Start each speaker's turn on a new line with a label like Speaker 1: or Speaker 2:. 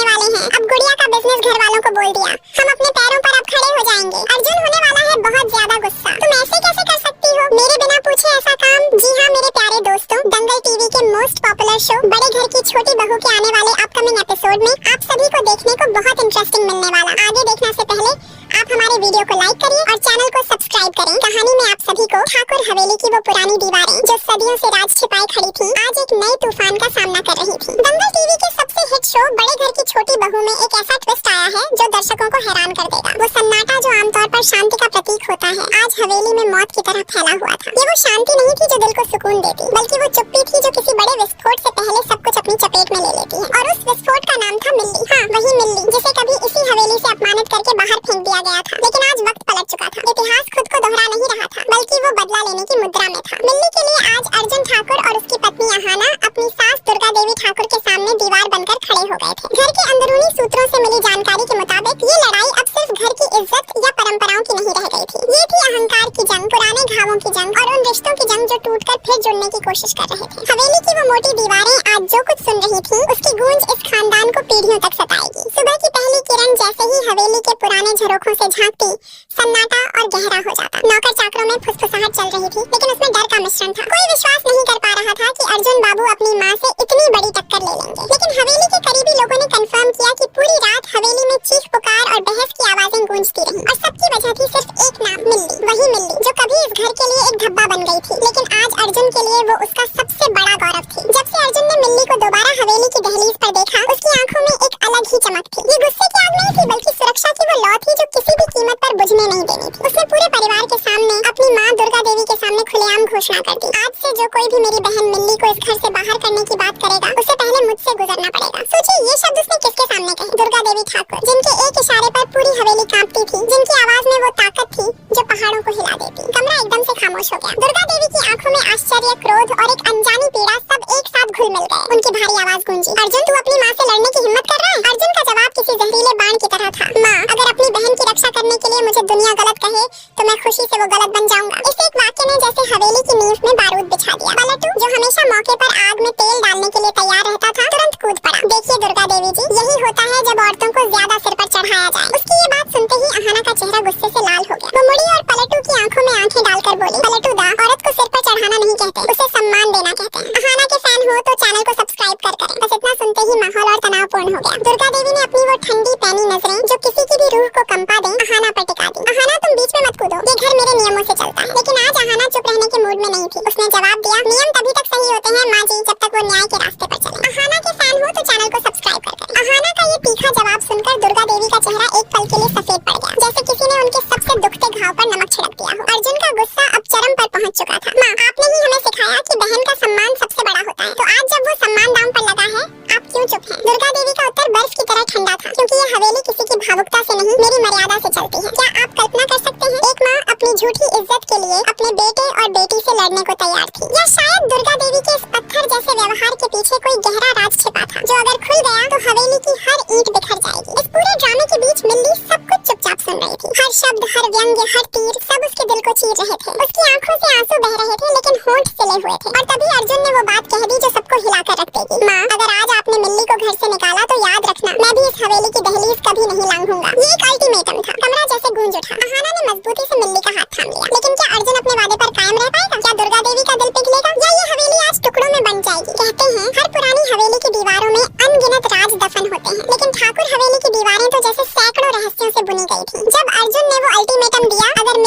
Speaker 1: होने वाले हैं। अब गुड़िया का बिजनेस घर वालों को बोल दिया। हम अपने पैरों पर अब खड़े हो जाएंगे। अर्जुन होने वाला है बहुत ज्यादा गुस्सा। तुम ऐसे कैसे कर सकती हो, मेरे बिना पूछे ऐसा काम? जी हाँ मेरे प्यारे दोस्तों, दंगल टीवी के मोस्ट पॉपुलर शो बड़े घर की छोटी बहू के आने वाले अपकमिंग एपिसोड में आप सभी को देखने को बहुत इंटरेस्टिंग मिलने वाला। आगे देखने से पहले आप हमारे वीडियो को लाइक करिए और चैनल को सब्सक्राइब करें। कहानी में आप सभी को ठाकुर हवेली की वो पुरानी दीवारें जो सदियों से राज छिपाए खड़ी थी, आज एक नए तूफान का सामना कर रही थी। दंगल टीवी के सबसे हिट शो बड़े घर की छोटी बहू में एक ऐसा ट्विस्ट आया है जो दर्शकों को हैरान कर देगा। वो सन्नाटा जो आमतौर पर शांति का प्रतीक होता है, आज हवेली में मौत की तरह फैला हुआ था। ये वो शांति नहीं थी जो दिल को सुकून देती, बल्कि वो चुप्पी थी जो किसी बड़े विस्फोट से पहले सब कुछ अपनी चपेट में ले लेती है। और उस विस्फोट का नाम था मिल्ली। हाँ, वही मिल्ली जिसे कभी इसी हवेली से अपमानित करके बाहर फेंक दिया गया था। लेकिन आज वक्त पलट चुका था। इतिहास खुद को दोहरा नहीं रहा था, बल्कि वो बदला लेने की मुद्रा में था। मिल्ली के लिए आज अर्जुन ठाकुर और उसकी पत्नी अहाना अपनी सास दुर्गा देवी ठाकुर के सामने दीवार बनकर खड़े हो गए थे। घर के अंदरूनी सूत्रों से मिली जानकारी के मुताबिक ये लड़ाई अब सिर्फ घर की इज्जत या परंपराओं की नहीं रह गई थी। ये थी अहंकार की जंग, पुराने घावों की जंग और उन रिश्तों की जंग जो टूटकर फिर जुड़ने की कोशिश कर रहे थे। हवेली की वो मोटी दीवारें आज जो कुछ सुन रही थी, उसकी गूंज इस खानदान को पीढ़ियों तक सताएगी। सुबह की पहली किरण जैसे ही हवेली के पुराने झरोखों से झांकती, सन्नाटा और गहरा हो जाता। नौकर चाकरों में फुसफुसाहट चल रही थी, लेकिन उसमें डर का मिश्रण था। कोई विश्वास नहीं कर पा रहा था कि अर्जुन बाबू अपनी माँ से इतनी बड़ी टक्कर ले लेंगे। लेकिन हवेली के करीबी लोगों ने कंफर्म किया कि पूरी रात हवेली में चीख पुकार और बहस की आवाजें गूंजती रहीं। और सबकी वजह थी सिर्फ एक नाम, मिल्ली। वही मिल्ली जो कभी इस घर के लिए एक धब्बा बन गई थी, लेकिन आज अर्जुन के लिए वो उसका सबसे बड़ा गौरव थी। जब से अर्जुन ने मिल्ली को दोबारा हवेली की दहलीज पर देखा, उसकी आंखों में एक अलग ही चमक थी। ये गुस्से की आग नहीं थी, बल्कि सुरक्षा की वो लौ थी जो किसी भी कीमत पर बुझने नहीं देनी थी। उसने पूरे परिवार के सामने अपनी माँ दुर्गा देवी के सामने खुलेआम घोषणा कर दी, आज से जो कोई भी मेरी बहन मिल्ली को इस घर से बाहर करने की बात करेगा, उसे पहले मुझसे गुजरना पड़ेगा। सोचिए, ये शब्द उसने किसके सामने कहे? दुर्गा देवी ठाकुर, जिनके एक इशारे पर पूरी हवेली कांपती थी, जिनकी आवाज में वो ताकत थी जो पहाड़ों को हिला देती। कमरा एकदम से खामोश हो गया। दुर्गा देवी की आंखों में आश्चर्य, क्रोध और एक अनजानी पीड़ा सब एक साथ घुल मिल गए। उनकी भारी आवाज गूंजी, अर्जुन तू अपनी माँ से लड़ने की हिम्मत कर रहा है? अर्जुन का जवाब किसी जहरीले बाण की तरह था, माँ अगर अपनी बहन की रक्षा करने के लिए मुझे दुनिया गलत कहे तो मैं खुशी से वो गलत बन जाऊंगा। इस एक वाक्य ने जैसे हवेली की नींव में बारूद बिछा दिया। पलटू, जो हमेशा मौके पर आग में तेल डालने के लिए तैयार रहता था, तुरंत कूद पड़ा। देखिए दुर्गा देवी जी, यही होता है जब औरतों को ज्यादा सिर पर चढ़ाया जाए। उसकी ये बात सुनते ही अहाना का चेहरा गुस्से से लाल हो गया। वो मुड़ी और पलटू की आंखों में आंखें डालकर बोली, पलटू दा, औरत को सिर पर चढ़ाना नहीं कहते, उसे सम्मान देना कहते हैं। अहाना के फैन हो तो चैनल को सब्सक्राइब कर करें। बस इतना सुनते ही माहौल और तनावपूर्ण हो गया। दुर्गा देवी ने अपनी वो ठंडी पैनी नजरें जो किसी की भी रूह को कंपा दें, अहाना पर टिका दी। अहाना तुम बीच में मत कूदो, ये घर मेरे नियमों से चलता है। लेकिन आज अहाना चुप रहने के मूड में नहीं थी। उसने जवाब दिया, नियम तभी तक सही होते हैं माँ जी, जब तक वो न्याय के रास्ते पर चले। अहाना के फैन हो तो चैनल को सब्सक्राइब कर करें। अहाना का ये तीखा जवाब सुनकर दुर्गा देवी का चेहरा एक पल के लिए सफेद पड़ गया, जैसे किसी ने उनके सबसे दुखते घाव पर नमक छिड़क दिया हो। अर्जुन का गुस्सा अब चरम पर पहुंच चुका था। माँ, आपने ही हमें सिखाया कि बहन का सम्मान सबसे बड़ा होता है, तो आज जब वो सम्मान दांव पर लगा है, आप क्यों चुप हैं? दुर्गा देवी का उत्तर बर्फ की तरह ठंडा था, क्योंकि ये हवेली किसी की भावुकता से नहीं, मेरी मर्यादा से चलती है। क्या आप कल्पना कर सकते हैं, एक माँ अपनी झूठी इज्जत के लिए अपने बेटे और बेटी से लड़ने को तैयार थी? या शायद दुर्गा देवी के इस पत्थर जैसे व्यवहार के पीछे कोई गहरा राज छिपा था, जो अगर खुल गया तो हवेली की हर ईंट बिखर जाएगी। इस पूरे ड्रामे के बीच मिल्ली सब कुछ चुपचाप सुन रही थी। हर शब्द, हर व्यंग्य, हर तीर सब उसके दिल को चीर रहे थे। उसकी आंखों से आंसू बह रहे थे, लेकिन होंठ सिले हुए थे। और तभी अर्जुन ने वो बात कह दी जो सबको हिलाकर रख देगी, माँ अगर आज आपने मिल्ली को घर से निकाला तो याद रखना, मैं भी इस हवेली की दहलीज कभी नहीं लांघूंगा। ये एक अल्टीमेटम था। कमरा जैसे गूंज उठा। अहाना ने मजबूती से मिल्ली का हाथ थाम लिया। लेकिन क्या अर्जुन अपने वादे पर कायम रह पाएगा? क्या दुर्गा देवी का दिल पिघलेगा, या ये हवेली आज टुकड़ों में बन जाएगी? कहते हैं हर पुरानी हवेली की दीवारों में अनगिनत राज दफन होते हैं, लेकिन ठाकुर हवेली की दीवारें तो जैसे सैकड़ों रहस्यों से बुनी गई थी। जब अर्जुन ने वो अल्टीमेटम दिया, अगर